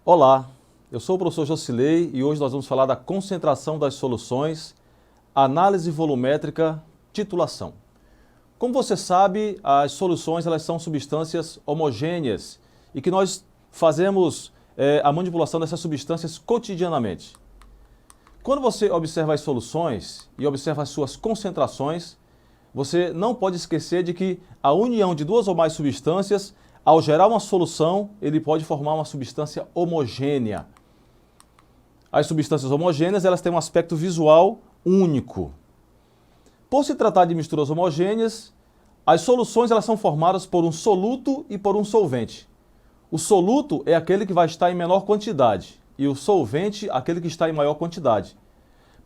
Olá, eu sou o professor Jocilei e hoje nós vamos falar da concentração das soluções, análise volumétrica, titulação. Como você sabe, as soluções elas são substâncias homogêneas e que nós fazemos a manipulação dessas substâncias cotidianamente. Quando você observa as soluções e observa as suas concentrações, você não pode esquecer de que a união de duas ou mais substâncias, ao gerar uma solução, ele pode formar uma substância homogênea. As substâncias homogêneas elas têm um aspecto visual único. Por se tratar de misturas homogêneas, as soluções elas são formadas por um soluto e por um solvente. O soluto é aquele que vai estar em menor quantidade e o solvente aquele que está em maior quantidade.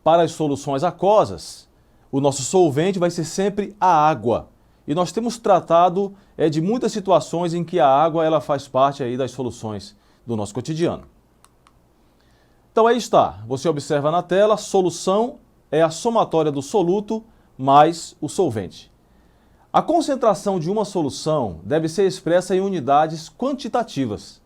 Para as soluções aquosas, o nosso solvente vai ser sempre a água. E nós temos tratado de muitas situações em que a água ela faz parte aí das soluções do nosso cotidiano. Então aí está, você observa na tela, solução é a somatória do soluto mais o solvente. A concentração de uma solução deve ser expressa em unidades quantitativas.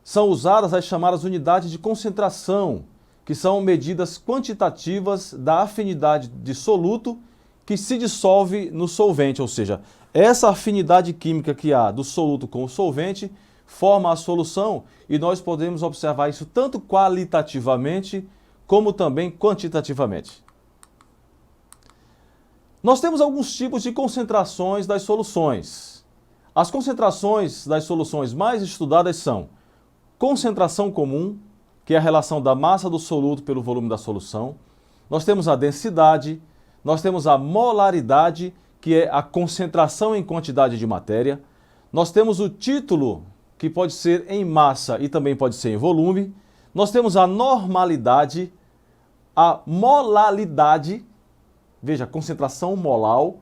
São usadas as chamadas unidades de concentração, que são medidas quantitativas da afinidade de soluto que se dissolve no solvente, ou seja, essa afinidade química que há do soluto com o solvente forma a solução e nós podemos observar isso tanto qualitativamente como também quantitativamente. Nós temos alguns tipos de concentrações das soluções. As concentrações das soluções mais estudadas são concentração comum, que é a relação da massa do soluto pelo volume da solução. Nós temos a densidade, nós temos a molaridade, que é a concentração em quantidade de matéria. Nós temos o título, que pode ser em massa e também pode ser em volume. Nós temos a normalidade, a molalidade, veja, concentração molal,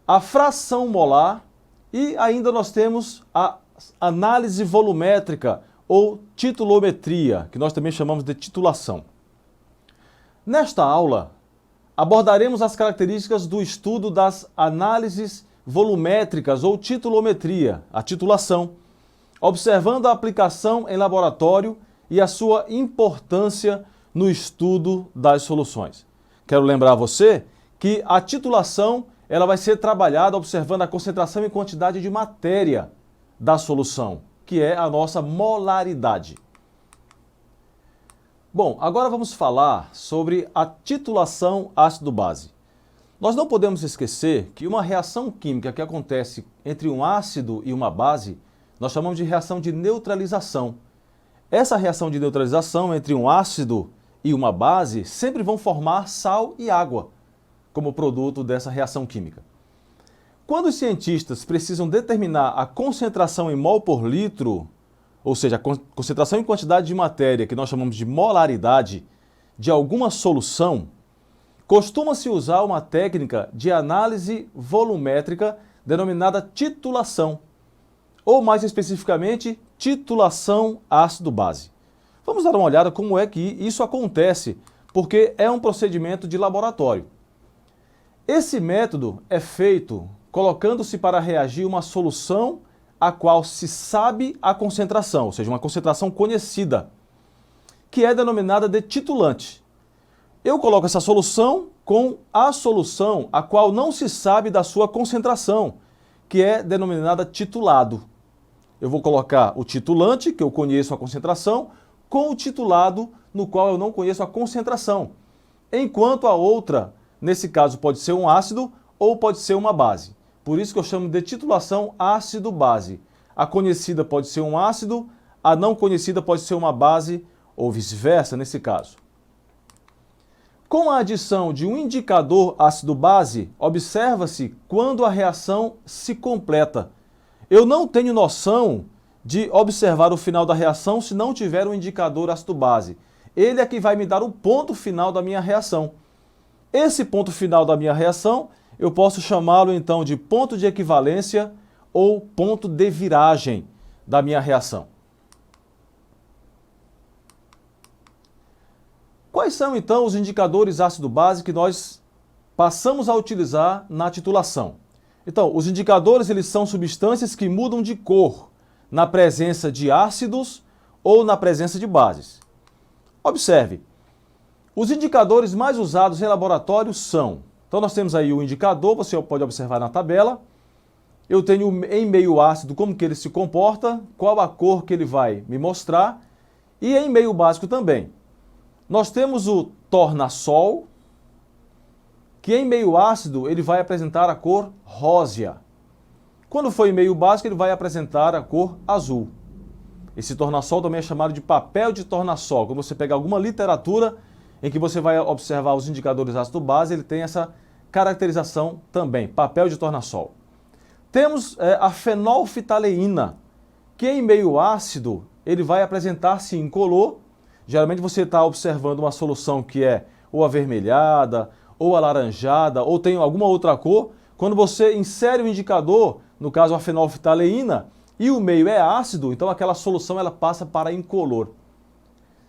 a fração molar e ainda nós temos a análise volumétrica ou titulometria, que nós também chamamos de titulação. Nesta aula, abordaremos as características do estudo das análises volumétricas ou titulometria, a titulação, observando a aplicação em laboratório e a sua importância no estudo das soluções. Quero lembrar a você que a titulação ela vai ser trabalhada observando a concentração e quantidade de matéria da solução, que é a nossa molaridade. Bom, agora vamos falar sobre a titulação ácido-base. Nós não podemos esquecer que uma reação química que acontece entre um ácido e uma base, nós chamamos de reação de neutralização. Essa reação de neutralização entre um ácido e uma base sempre vão formar sal e água como produto dessa reação química. Quando os cientistas precisam determinar a concentração em mol por litro, ou seja, a concentração em quantidade de matéria, que nós chamamos de molaridade, de alguma solução, costuma-se usar uma técnica de análise volumétrica denominada titulação, ou mais especificamente, titulação ácido-base. Vamos dar uma olhada como é que isso acontece, porque é um procedimento de laboratório. Esse método é feito colocando-se para reagir uma solução a qual se sabe a concentração, ou seja, uma concentração conhecida, que é denominada de titulante. Eu coloco essa solução com a solução a qual não se sabe da sua concentração, que é denominada titulado. Eu vou colocar o titulante, que eu conheço a concentração, com o titulado, no qual eu não conheço a concentração. Enquanto a outra, nesse caso, pode ser um ácido ou pode ser uma base. Por isso que eu chamo de titulação ácido-base. A conhecida pode ser um ácido, a não conhecida pode ser uma base, ou vice-versa nesse caso. Com a adição de um indicador ácido-base, observa-se quando a reação se completa. Eu não tenho noção de observar o final da reação se não tiver um indicador ácido-base. Ele é que vai me dar o ponto final da minha reação. Esse ponto final da minha reação eu posso chamá-lo então de ponto de equivalência ou ponto de viragem da minha reação. Quais são então os indicadores ácido-base que nós passamos a utilizar na titulação? Então, os indicadores eles são substâncias que mudam de cor na presença de ácidos ou na presença de bases. Observe, os indicadores mais usados em laboratório são, então nós temos aí o indicador, você pode observar na tabela, eu tenho em meio ácido como que ele se comporta, qual a cor que ele vai me mostrar, e em meio básico também. Nós temos o tornassol, que em meio ácido ele vai apresentar a cor rósea. Quando for em meio básico ele vai apresentar a cor azul. Esse tornassol também é chamado de papel de tornassol. Quando você pegar alguma literatura em que você vai observar os indicadores ácido-base, ele tem essa caracterização também, papel de tornassol. Temos a fenolftaleína, que em meio ácido ele vai apresentar-se incolor. Geralmente você está observando uma solução que é ou avermelhada, ou alaranjada, ou tem alguma outra cor. Quando você insere o indicador, no caso a fenolftaleína, e o meio é ácido, então aquela solução ela passa para incolor.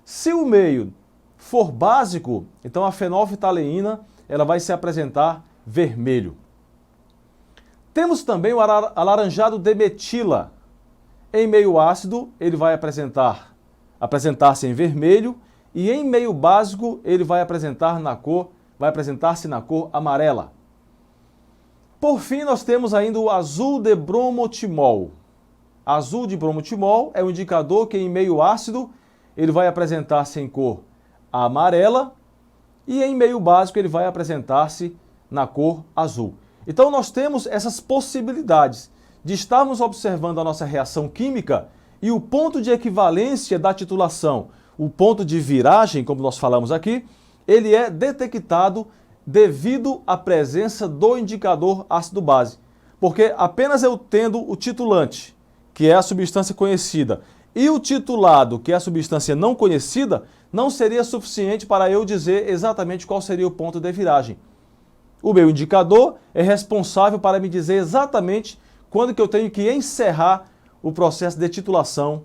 Se o meio for básico, então a fenolftaleína ela vai se apresentar vermelho. Temos também o alaranjado de metila. Em meio ácido, ele vai apresentar-se em vermelho, e em meio básico, ele vai apresentar-se na cor amarela. Por fim, nós temos ainda o azul de bromotimol. Azul de bromotimol é um indicador que em meio ácido ele vai apresentar-se em cor amarela e em meio básico ele vai apresentar-se na cor azul. Então nós temos essas possibilidades de estarmos observando a nossa reação química e o ponto de equivalência da titulação, o ponto de viragem, como nós falamos aqui, ele é detectado devido à presença do indicador ácido-base. Porque apenas eu tendo o titulante, que é a substância conhecida, e o titulado, que é a substância não conhecida, não seria suficiente para eu dizer exatamente qual seria o ponto de viragem. O meu indicador é responsável para me dizer exatamente quando que eu tenho que encerrar o processo de titulação,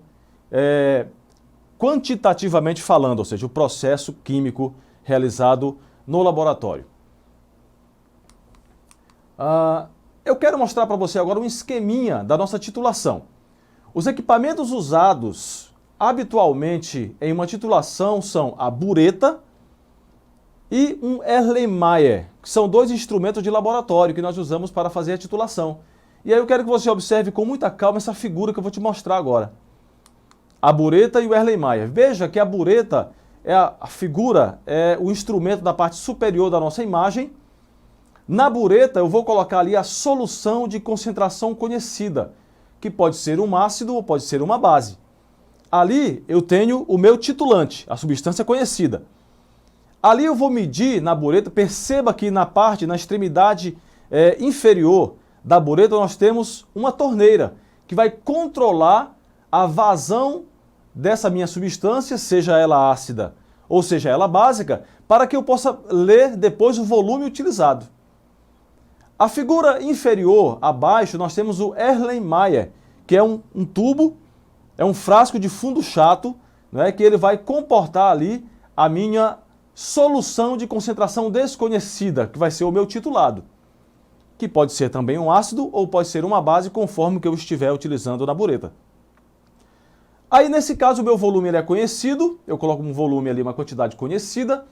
quantitativamente falando, ou seja, o processo químico realizado no laboratório. Eu quero mostrar para você agora um esqueminha da nossa titulação. Os equipamentos usados habitualmente em uma titulação são a bureta e um Erlenmeyer, que são dois instrumentos de laboratório que nós usamos para fazer a titulação. E aí eu quero que você observe com muita calma essa figura que eu vou te mostrar agora. A bureta e o Erlenmeyer. Veja que a bureta é a figura, é o instrumento da parte superior da nossa imagem. Na bureta eu vou colocar ali a solução de concentração conhecida, que pode ser um ácido ou pode ser uma base. Ali eu tenho o meu titulante, a substância conhecida. Ali eu vou medir na bureta, perceba que na extremidade inferior da bureta nós temos uma torneira que vai controlar a vazão dessa minha substância, seja ela ácida ou seja ela básica, para que eu possa ler depois o volume utilizado. A figura inferior, abaixo, nós temos o Erlenmeyer, que é um tubo, é um frasco de fundo chato, né, que ele vai comportar ali a minha solução de concentração desconhecida, que vai ser o meu titulado, que pode ser também um ácido ou pode ser uma base, conforme que eu estiver utilizando na bureta. Aí, nesse caso, o meu volume ele é conhecido, eu coloco um volume ali, uma quantidade conhecida,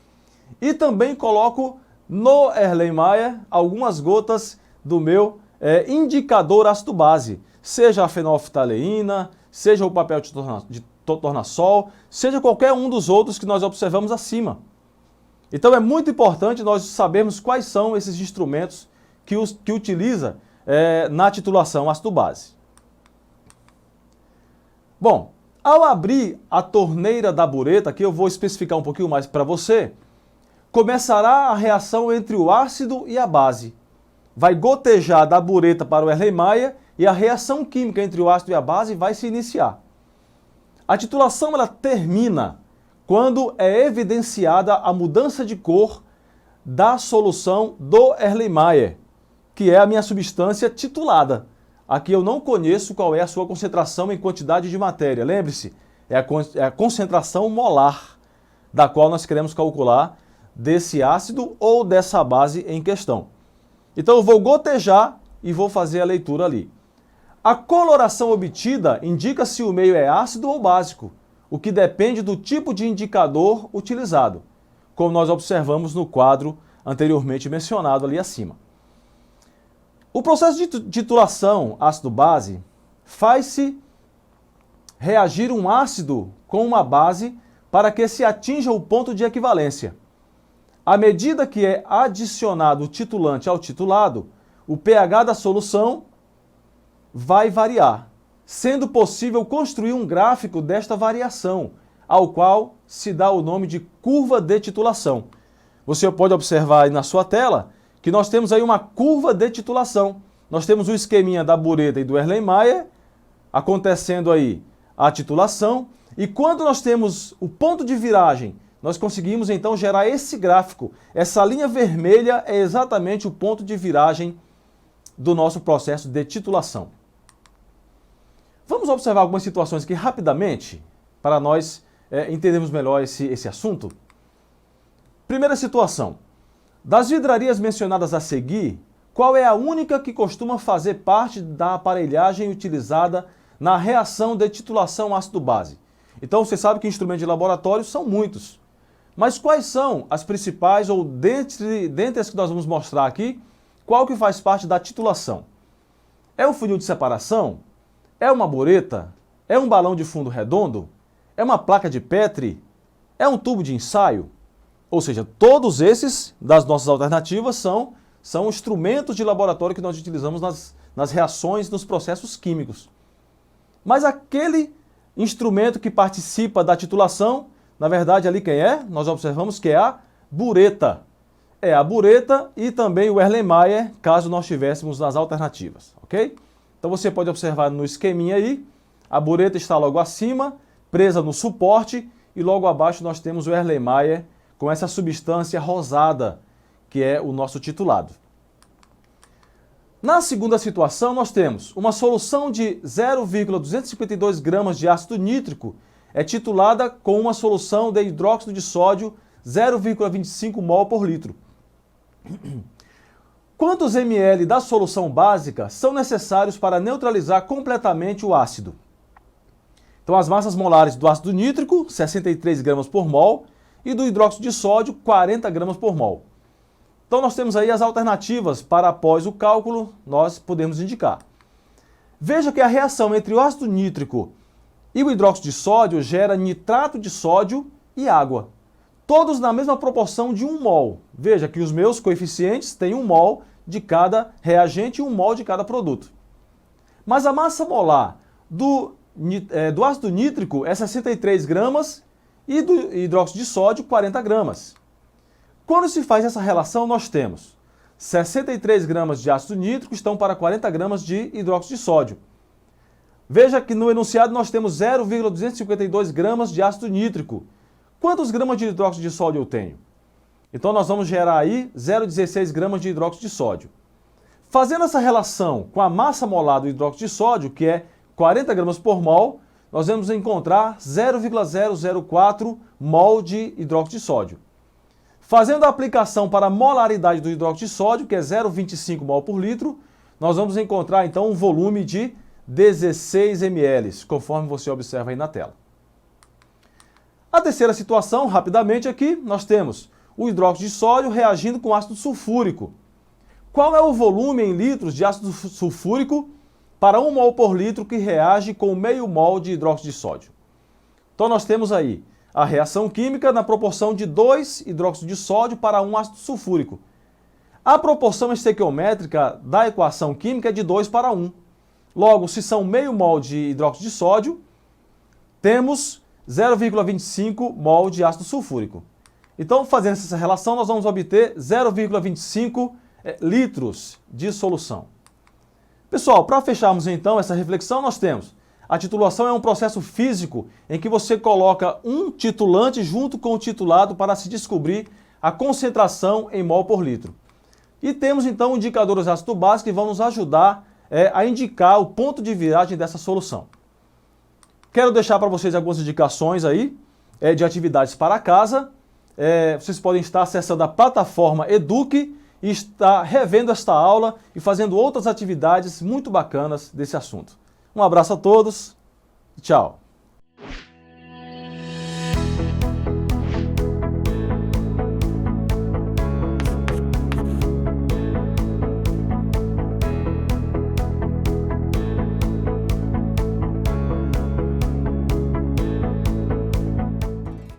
e também coloco no Erlenmeyer algumas gotas do meu indicador ácido-base, seja a fenolftaleína, seja o papel de tornassol, seja qualquer um dos outros que nós observamos acima. Então é muito importante nós sabermos quais são esses instrumentos que utiliza na titulação ácido-base. Bom, ao abrir a torneira da bureta, que eu vou especificar um pouquinho mais para você, começará a reação entre o ácido e a base. Vai gotejar da bureta para o Erlenmeyer e a reação química entre o ácido e a base vai se iniciar. A titulação ela termina quando é evidenciada a mudança de cor da solução do Erlenmeyer, que é a minha substância titulada. Aqui eu não conheço qual é a sua concentração em quantidade de matéria. Lembre-se, é a concentração molar da qual nós queremos calcular desse ácido ou dessa base em questão. Então eu vou gotejar e vou fazer a leitura ali. A coloração obtida indica se o meio é ácido ou básico. o que depende do tipo de indicador utilizado, como nós observamos no quadro anteriormente mencionado ali acima. O processo de titulação ácido-base faz-se reagir um ácido com uma base para que se atinja o ponto de equivalência. À medida que é adicionado o titulante ao titulado, o pH da solução vai variar, sendo possível construir um gráfico desta variação, ao qual se dá o nome de curva de titulação. Você pode observar aí na sua tela que nós temos aí uma curva de titulação. Nós temos o esqueminha da Bureta e do Erlenmeyer acontecendo aí a titulação, e quando nós temos o ponto de viragem, nós conseguimos então gerar esse gráfico. Essa linha vermelha é exatamente o ponto de viragem do nosso processo de titulação. Vamos observar algumas situações aqui rapidamente, para nós entendermos melhor esse assunto. Primeira situação. Das vidrarias mencionadas a seguir, qual é a única que costuma fazer parte da aparelhagem utilizada na reação de titulação ácido-base? Então você sabe que instrumentos de laboratório são muitos. Mas quais são as principais, ou dentre as que nós vamos mostrar aqui, qual que faz parte da titulação? É um funil de separação? É uma bureta? É um balão de fundo redondo? É uma placa de Petri? É um tubo de ensaio? Ou seja, todos esses das nossas alternativas são instrumentos de laboratório que nós utilizamos nas reações, nos processos químicos. Mas aquele instrumento que participa da titulação, na verdade ali quem é? Nós observamos que é a bureta. É a bureta e também o Erlenmeyer, caso nós tivéssemos nas alternativas, ok? Então você pode observar no esqueminha aí, a bureta está logo acima, presa no suporte, e logo abaixo nós temos o Erlenmeyer com essa substância rosada, que é o nosso titulado. Na segunda situação, nós temos uma solução de 0,252 gramas de ácido nítrico é titulada com uma solução de hidróxido de sódio 0,25 mol por litro. Quantos ml da solução básica são necessários para neutralizar completamente o ácido? Então, as massas molares do ácido nítrico, 63 gramas por mol, e do hidróxido de sódio, 40 gramas por mol. Então, nós temos aí as alternativas para, após o cálculo, nós podemos indicar. Veja que a reação entre o ácido nítrico e o hidróxido de sódio gera nitrato de sódio e água. Todos na mesma proporção de 1 mol. Veja que os meus coeficientes têm 1 mol de cada reagente e 1 mol de cada produto. Mas a massa molar do ácido nítrico é 63 gramas e do hidróxido de sódio 40 gramas. Quando se faz essa relação, nós temos 63 gramas de ácido nítrico estão para 40 gramas de hidróxido de sódio. Veja que no enunciado nós temos 0,252 gramas de ácido nítrico. Quantos gramas de hidróxido de sódio eu tenho? Então nós vamos gerar aí 0,16 gramas de hidróxido de sódio. Fazendo essa relação com a massa molar do hidróxido de sódio, que é 40 gramas por mol, nós vamos encontrar 0,004 mol de hidróxido de sódio. Fazendo a aplicação para a molaridade do hidróxido de sódio, que é 0,25 mol por litro, nós vamos encontrar então um volume de 16 ml, conforme você observa aí na tela. A terceira situação, rapidamente aqui, nós temos o hidróxido de sódio reagindo com ácido sulfúrico. Qual é o volume em litros de ácido sulfúrico para 1 mol por litro que reage com meio mol de hidróxido de sódio? Então nós temos aí a reação química na proporção de 2 hidróxido de sódio para 1 ácido sulfúrico. A proporção estequiométrica da equação química é de 2 para 1. Logo, se são meio mol de hidróxido de sódio, temos 0,25 mol de ácido sulfúrico. Então, fazendo essa relação, nós vamos obter 0,25 litros de solução. Pessoal, para fecharmos então essa reflexão, nós temos a titulação é um processo físico em que você coloca um titulante junto com o titulado para se descobrir a concentração em mol por litro. E temos então indicadores ácido-base que vão nos ajudar a indicar o ponto de viragem dessa solução. Quero deixar para vocês algumas indicações aí de atividades para casa. Vocês podem estar acessando a plataforma Eduque e estar revendo esta aula e fazendo outras atividades muito bacanas desse assunto. Um abraço a todos e tchau!